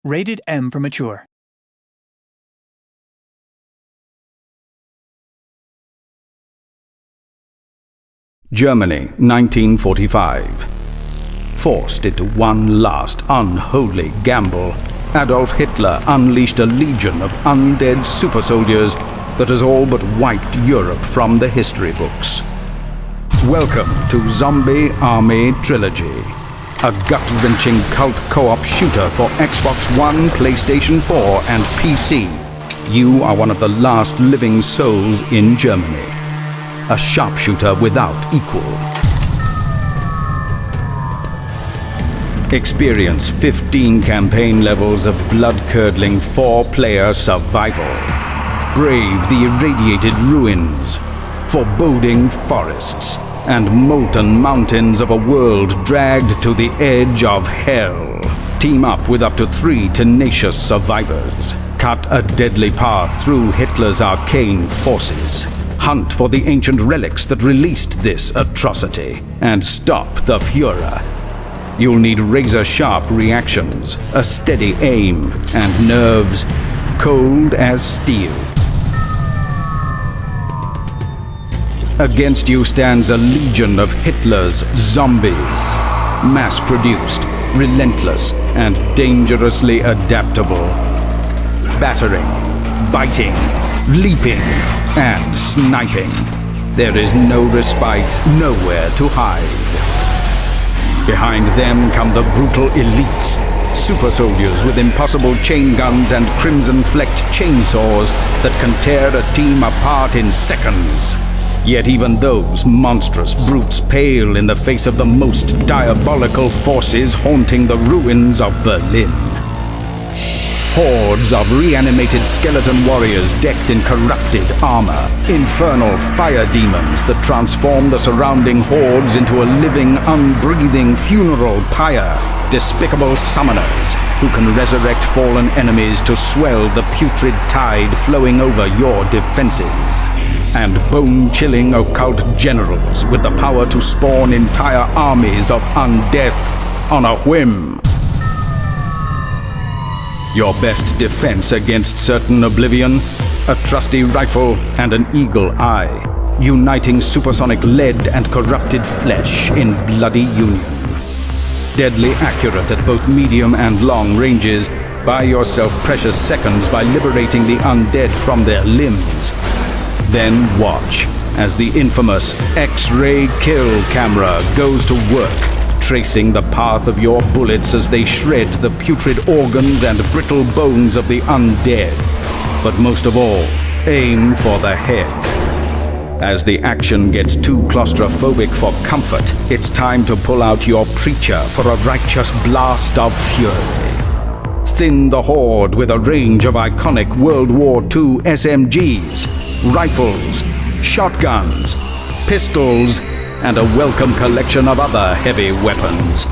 Rated M for mature. Germany, 1945. Forced into one last unholy gamble, Adolf Hitler unleashed a legion of undead super soldiers that has all but wiped Europe from the history books. Welcome to Zombie Army Trilogy, a gut-wrenching cult co-op shooter for Xbox One, PlayStation 4 and PC. You are one of the last living souls in Germany. A sharpshooter without equal. Experience 15 campaign levels of blood-curdling 4-player survival. Brave the irradiated ruins, foreboding forests, and molten mountains of a world dragged to the edge of hell. Team up with up to 3 tenacious survivors. Cut a deadly path through Hitler's arcane forces. Hunt for the ancient relics that released this atrocity, and stop the Führer. You'll need razor-sharp reactions, a steady aim, and nerves cold as steel. Against you stands a legion of Hitler's zombies. Mass-produced, relentless, and dangerously adaptable. Battering, biting, leaping, and sniping. There is no respite, nowhere to hide. Behind them come the brutal elites, super soldiers with impossible chain guns and crimson-flecked chainsaws that can tear a team apart in seconds. Yet even those monstrous brutes pale in the face of the most diabolical forces haunting the ruins of Berlin. Hordes of reanimated skeleton warriors decked in corrupted armor. Infernal fire demons that transform the surrounding hordes into a living, unbreathing funeral pyre. Despicable summoners who can resurrect fallen enemies to swell the putrid tide flowing over your defenses. And bone-chilling occult generals with the power to spawn entire armies of undeath on a whim. Your best defense against certain oblivion, a trusty rifle and an eagle eye, uniting supersonic lead and corrupted flesh in bloody union. Deadly accurate at both medium and long ranges, buy yourself precious seconds by liberating the undead from their limbs. Then watch as the infamous X-ray kill camera goes to work, tracing the path of your bullets as they shred the putrid organs and brittle bones of the undead. But most of all, aim for the head. As the action gets too claustrophobic for comfort, it's time to pull out your preacher for a righteous blast of fury. Thin the horde with a range of iconic World War II SMGs, rifles, shotguns, pistols, and a welcome collection of other heavy weapons.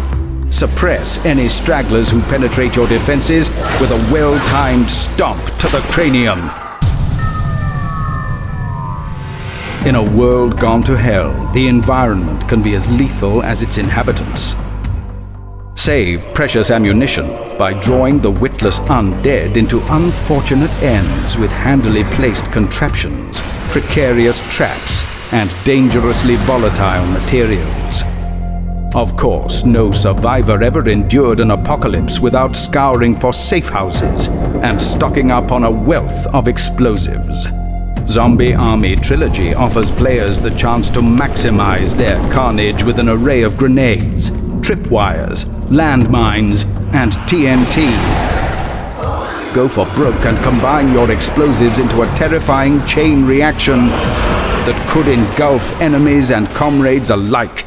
Suppress any stragglers who penetrate your defenses with a well-timed stomp to the cranium. In a world gone to hell, the environment can be as lethal as its inhabitants. Save precious ammunition by drawing the witless undead into unfortunate ends with handily placed contraptions, precarious traps, and dangerously volatile materials. Of course, no survivor ever endured an apocalypse without scouring for safe houses and stocking up on a wealth of explosives. Zombie Army Trilogy offers players the chance to maximize their carnage with an array of grenades, tripwires, landmines, and TNT. Go for broke and combine your explosives into a terrifying chain reaction that could engulf enemies and comrades alike.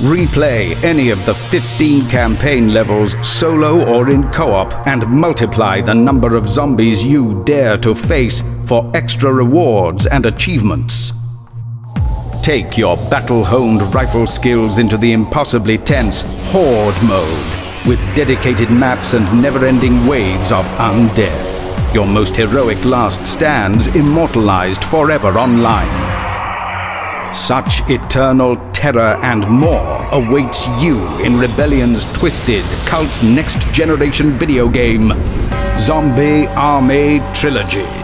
Replay any of the 15 campaign levels solo or in co-op and multiply the number of zombies you dare to face for extra rewards and achievements. Take your battle-honed rifle skills into the impossibly tense Horde mode with dedicated maps and never-ending waves of undeath. Your most heroic last stands immortalized forever online. Such eternal terror and more awaits you in Rebellion's twisted, cult next-generation video game, Zombie Army Trilogy.